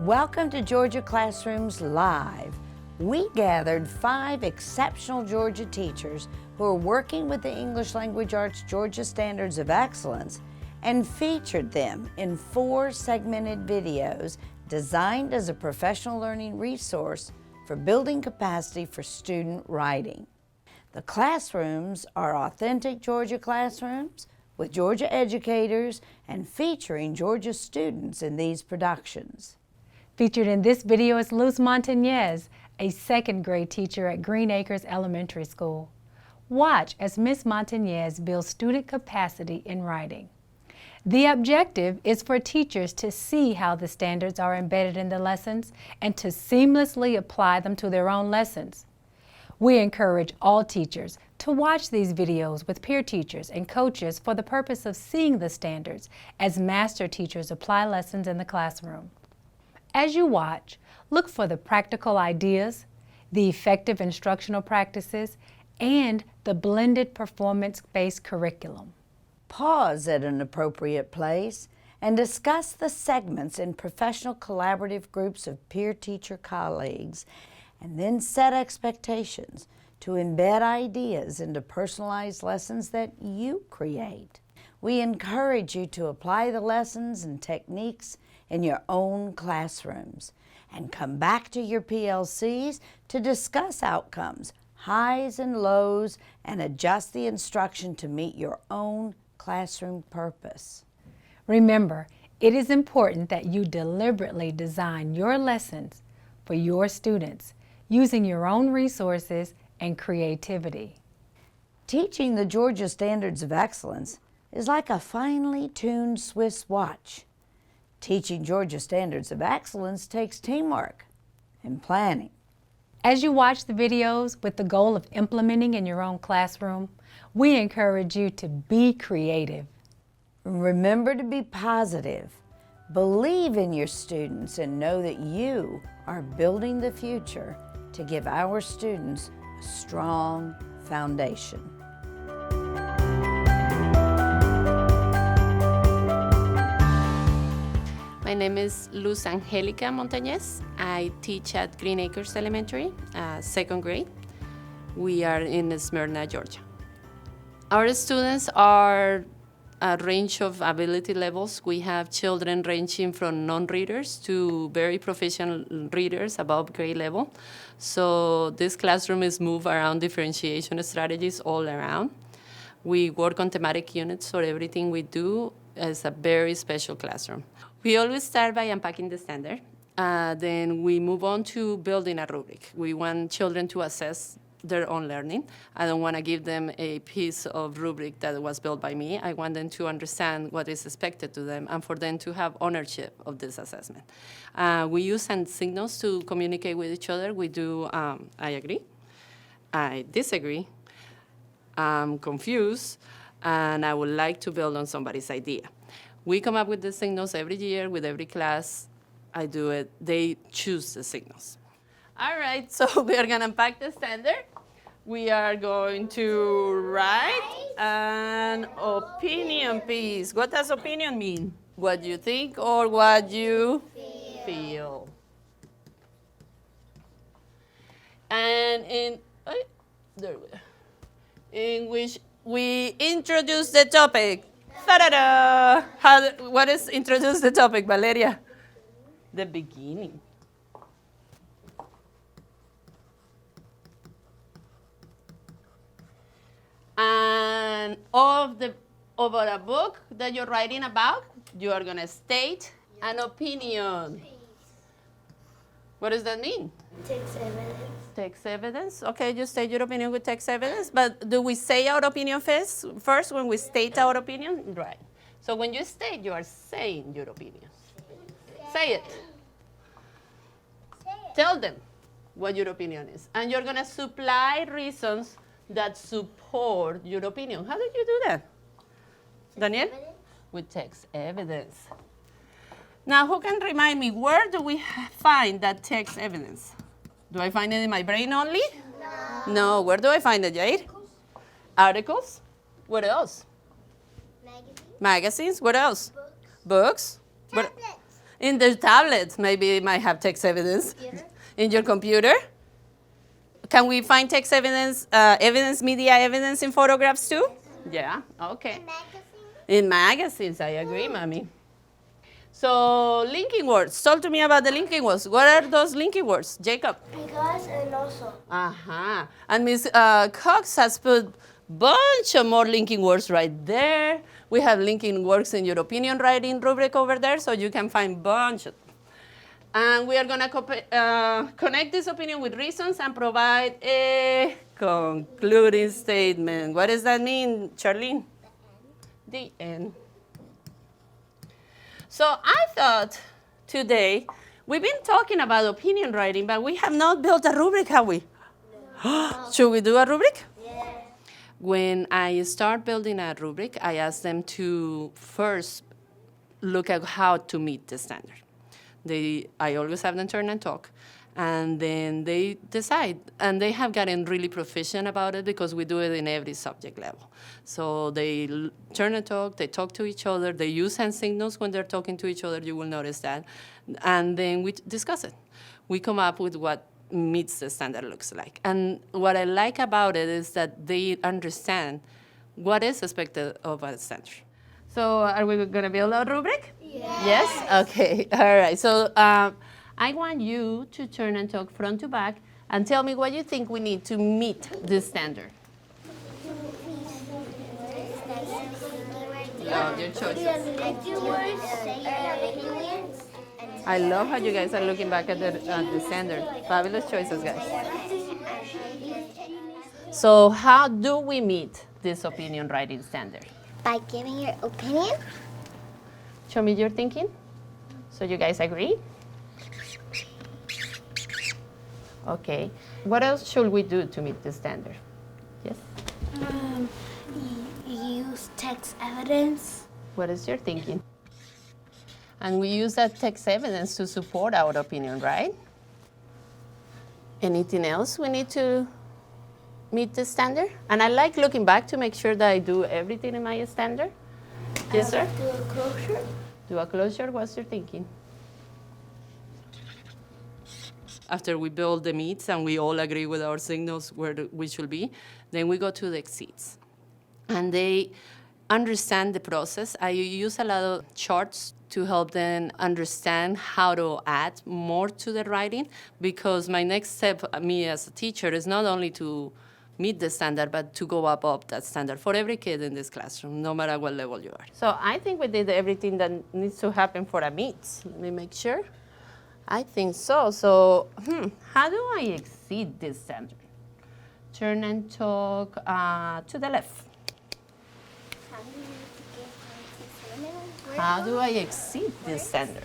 Welcome to Georgia Classrooms Live. We gathered 5 exceptional Georgia teachers who are working with the English Language Arts Georgia Standards of Excellence and featured them in 4 segmented videos designed as a professional learning resource for building capacity for student writing. The classrooms are authentic Georgia classrooms with Georgia educators and featuring Georgia students in these productions. Featured in this video is Luz Montañez, a 2nd grade teacher at Green Acres Elementary School. Watch as Ms. Montañez builds student capacity in writing. The objective is for teachers to see how the standards are embedded in the lessons and to seamlessly apply them to their own lessons. We encourage all teachers to watch these videos with peer teachers and coaches for the purpose of seeing the standards as master teachers apply lessons in the classroom. As you watch, look for the practical ideas, the effective instructional practices, and the blended performance-based curriculum. Pause at an appropriate place and discuss the segments in professional collaborative groups of peer-teacher colleagues, and then set expectations to embed ideas into personalized lessons that you create. We encourage you to apply the lessons and techniques in your own classrooms and come back to your PLCs to discuss outcomes, highs and lows, and adjust the instruction to meet your own classroom purpose. Remember, it is important that you deliberately design your lessons for your students using your own resources and creativity. Teaching the Georgia Standards of Excellence is like a finely tuned Swiss watch. Teaching Georgia Standards of Excellence takes teamwork and planning. As you watch the videos with the goal of implementing in your own classroom, we encourage you to be creative. Remember to be positive. Believe in your students and know that you are building the future to give our students a strong foundation. My name is Luz Angelica Montañez. I teach at Green Acres Elementary, 2nd grade. We are in Smyrna, Georgia. Our students are a range of ability levels. We have children ranging from non-readers to very proficient readers above grade level. So this classroom is moved around differentiation strategies all around. We work on thematic units, so everything we do is a very special classroom. We always start by unpacking the standard. Then we move on to building a rubric. We want children to assess their own learning. I don't want to give them a piece of rubric that was built by me. I want them to understand what is expected to them and for them to have ownership of this assessment. We use hand signals to communicate with each other. We do, I agree, I disagree, I'm confused, and I would like to build on somebody's idea. We come up with the signals every year with every class. I do it. They choose the signals. All right, so we are going to unpack the standard. We are going to write an opinion piece. What does opinion mean? What you think or what you feel. And in which we introduce the topic. Ta-da-da! What is introduce the topic, Valeria? The beginning. And over a book that you're writing about, you are going to state an opinion. What does that mean? Text evidence. Text evidence. Okay, you state your opinion with text evidence, but do we say our opinion first when we state our opinion? Right. So when you state, you are saying your opinion. Say it. Tell them what your opinion is. And you're going to supply reasons that support your opinion. How did you do that? Daniel? With text evidence. Now, who can remind me, where do we find that text evidence? Do I find it in my brain only? No. Where do I find it, Jair? Articles. What else? Magazines. Magazines. What else? Books. Books. In the tablet, maybe it might have text evidence. In your computer? Can we find text evidence, media evidence in photographs too? Yeah, okay. In magazines, I agree, Mommy. So, linking words. Talk to me about the linking words. What are those linking words, Jacob? Because and also. Uh-huh. And Ms. Cox has put bunch of more linking words right there. We have linking words in your opinion writing rubric over there, so you can find bunch of them. And we are going to connect this opinion with reasons and provide a concluding statement. What does that mean, Charlene? The end. So I thought today, we've been talking about opinion writing, but we have not built a rubric, have we? No. Should we do a rubric? Yes. When I start building a rubric, I ask them to first look at how to meet the standard. I always have them turn and talk, and then they decide. And they have gotten really proficient about it because we do it in every subject level. So they turn and talk, they talk to each other, they use hand signals when they're talking to each other, you will notice that. And then we discuss it. We come up with what meets the standard looks like. And what I like about it is that they understand what is expected of a standard. So are we going to build a rubric? Yes. Yes? Okay. All right. So I want you to turn and talk front to back and tell me what you think we need to meet this standard. No, your choices. I love how you guys are looking back at the standard. Fabulous choices, guys. So how do we meet this opinion writing standard? By giving your opinion. Show me your thinking. So you guys agree? Okay. What else should we do to meet the standard? Yes? Use text evidence. What is your thinking? And we use that text evidence to support our opinion, right? Anything else we need to meet the standard? And I like looking back to make sure that I do everything in my standard. Yes, sir? Do a closure. Do a closure. What's your thinking? After we build the meets and we all agree with our signals where we should be, then we go to the exceeds. And they understand the process. I use a lot of charts to help them understand how to add more to the writing, because my next step, me as a teacher, is not only to meet the standard, but to go above that standard for every kid in this classroom, no matter what level you are. So I think we did everything that needs to happen for a meet. Let me make sure. I think so. So, how do I exceed this standard? Turn and talk to the left. How do I exceed this standard?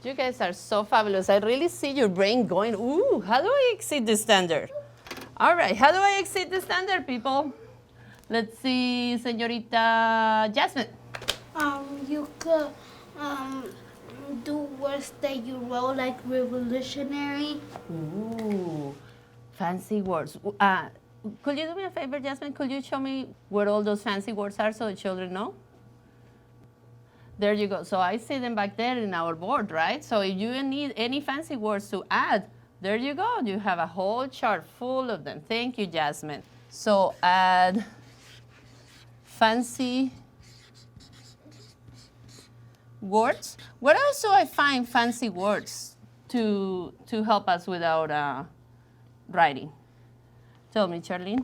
You guys are so fabulous. I really see your brain going, ooh, how do I exceed this standard? All right, how do I exceed the standard, people? Let's see, Señorita Jasmine. You could do words that you wrote, like revolutionary. Ooh, fancy words. Could you do me a favor, Jasmine? Could you show me where all those fancy words are so the children know? There you go. So I see them back there in our board, right? So if you need any fancy words to add, there you go. You have a whole chart full of them. Thank you, Jasmine. So add fancy words. Where else do I find fancy words to help us with our writing? Tell me, Charlene.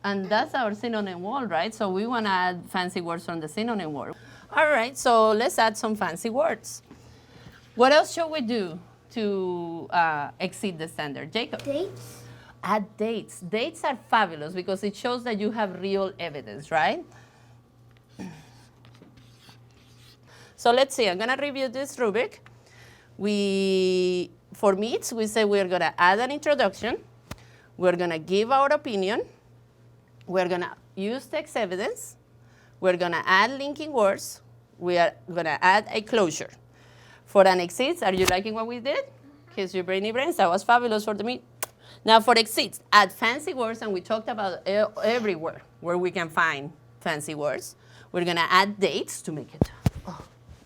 And that's our synonym wall, right? So we want to add fancy words from the synonym wall. All right, so let's add some fancy words. What else should we do to exceed the standard? Jacob? Dates. Add dates. Dates are fabulous because it shows that you have real evidence, right? So let's see, I'm going to review this rubric. For meets, we say we're going to add an introduction. We're going to give our opinion. We're going to use text evidence. We're going to add linking words. We are going to add a closure. For an exceeds, are you liking what we did? Kiss your brainy brains. That was fabulous for the meet. Now for exceeds, add fancy words, and we talked about everywhere where we can find fancy words. We're gonna add dates to make it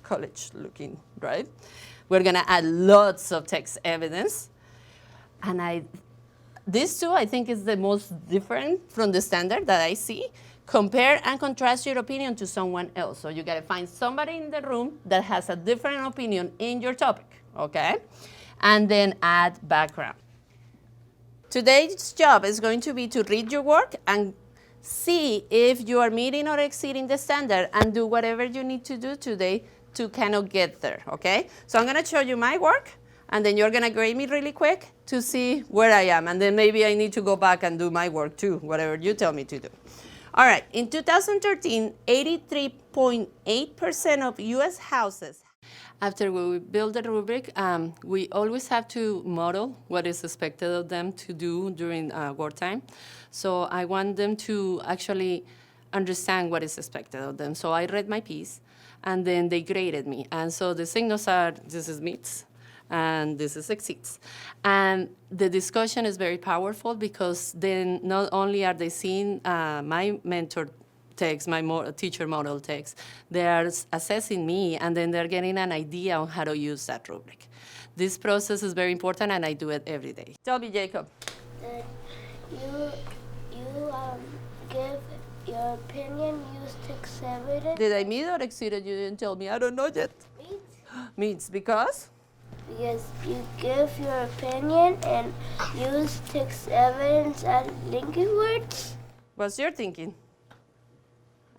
college looking, right? We're gonna add lots of text evidence. And these two, I think, is the most different from the standard that I see. Compare and contrast your opinion to someone else. So you gotta find somebody in the room that has a different opinion in your topic, okay? And then add background. Today's job is going to be to read your work and see if you are meeting or exceeding the standard and do whatever you need to do today to kind of get there, okay? So I'm gonna show you my work, and then you're gonna grade me really quick to see where I am, and then maybe I need to go back and do my work too, whatever you tell me to do. All right, in 2013, 83.8% of US houses. After we build the rubric, we always have to model what is expected of them to do during wartime. So I want them to actually understand what is expected of them. So I read my piece, and then they graded me. And so the signals are, this is meets, and this is exceeds. And the discussion is very powerful because then not only are they seeing my mentor text, my teacher model text, they are assessing me, and then they're getting an idea on how to use that rubric. This process is very important, and I do it every day. Tell me, Jacob. You give your opinion, use text evidence. Did I meet or exceeded? You didn't tell me. I don't know yet. Meets because? Because you give your opinion and use text evidence and linking words. What's your thinking?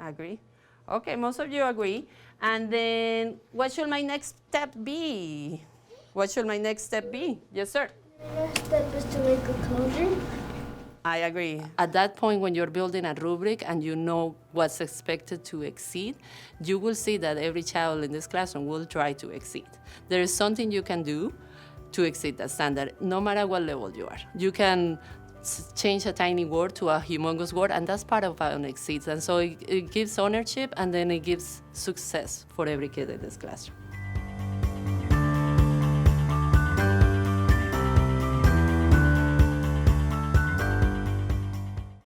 Agree. Okay, most of you agree. And then what should my next step be? What should my next step be? Yes, sir. The next step is to make a closure. I agree. At that point, when you're building a rubric and you know what's expected to exceed, you will see that every child in this classroom will try to exceed. There is something you can do to exceed that standard, no matter what level you are. You can change a tiny word to a humongous word, and that's part of an exceeds. And so it gives ownership, and then it gives success for every kid in this classroom.